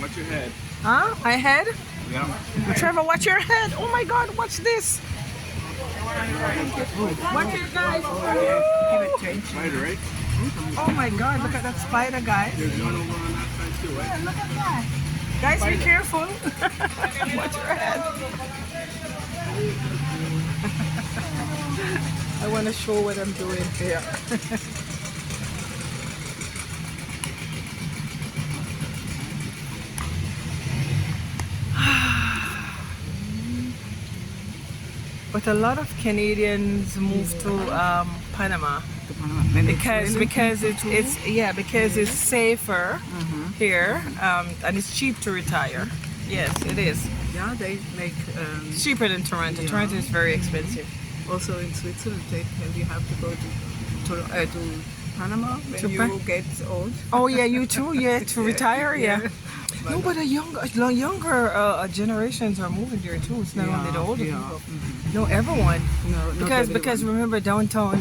Watch your head. Huh? My head? Yeah. Trevor, watch your head. Oh my God, watch this. Watch it, guys. Spider, right? Oh my God, look at that spider, guys. There's one over on that side too, right? Yeah, look at that. Guys, be careful. Watch your head. I want to show what I'm doing here. But a lot of Canadians move to Panama because it's safer here and it's cheap to retire. Yes, it is. Yeah, they make It's cheaper than Toronto. Yeah. Toronto is very expensive. also in Switzerland. You have to go to Panama when you get old. Oh yeah, you too. Yeah, to retire. Yeah. No, but the younger generations are moving there too. It's not only the older people. No, everyone. No, Because remember downtown.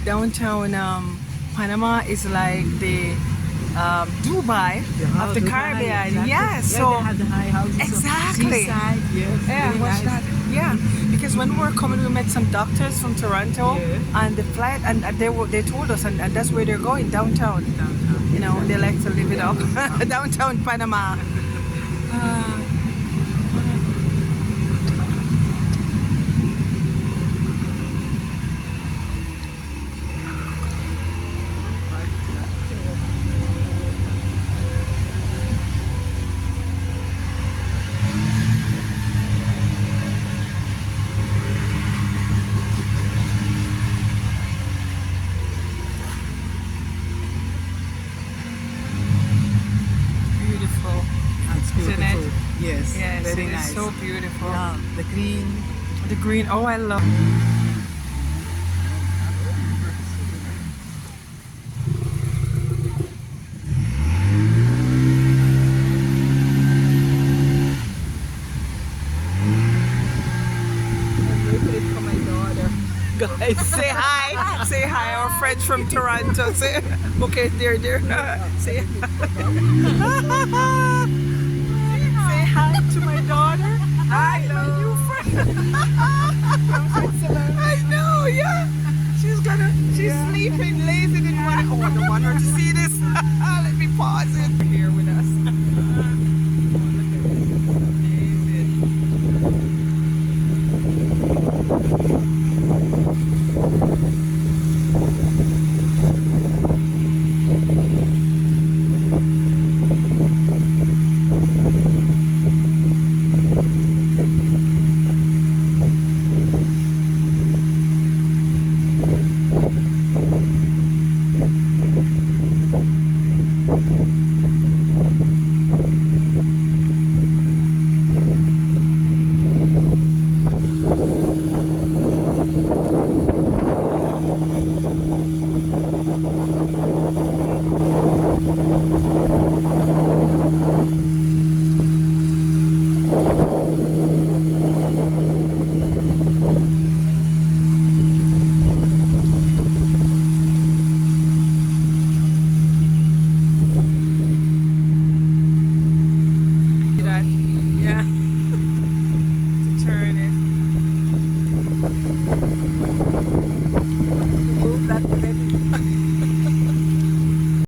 Downtown Panama is like the Dubai of the Dubai, Caribbean. exactly. Yeah, so they have the high houses. exactly. Seaside, yes, Yeah, very watch nice. that. Yeah, because when we were coming, we met some doctors from Toronto, Yeah. and the flight, and they told us, and that's where they're going, downtown. You know, they like to live it up, downtown Panama. Beautiful. That's Isn't beautiful. it? Yes, Yes, very it is nice. so beautiful. Yeah, the green. The green. Oh, I love. Guys, say hi. Say hi. Our friends from Toronto. Say, okay, there. Say, say hi to my daughter. Hi, my new friend. I know, yeah. She's sleeping, lazy, didn't want to. Oh, I don't want her to see this. Let me pause it. Here with us.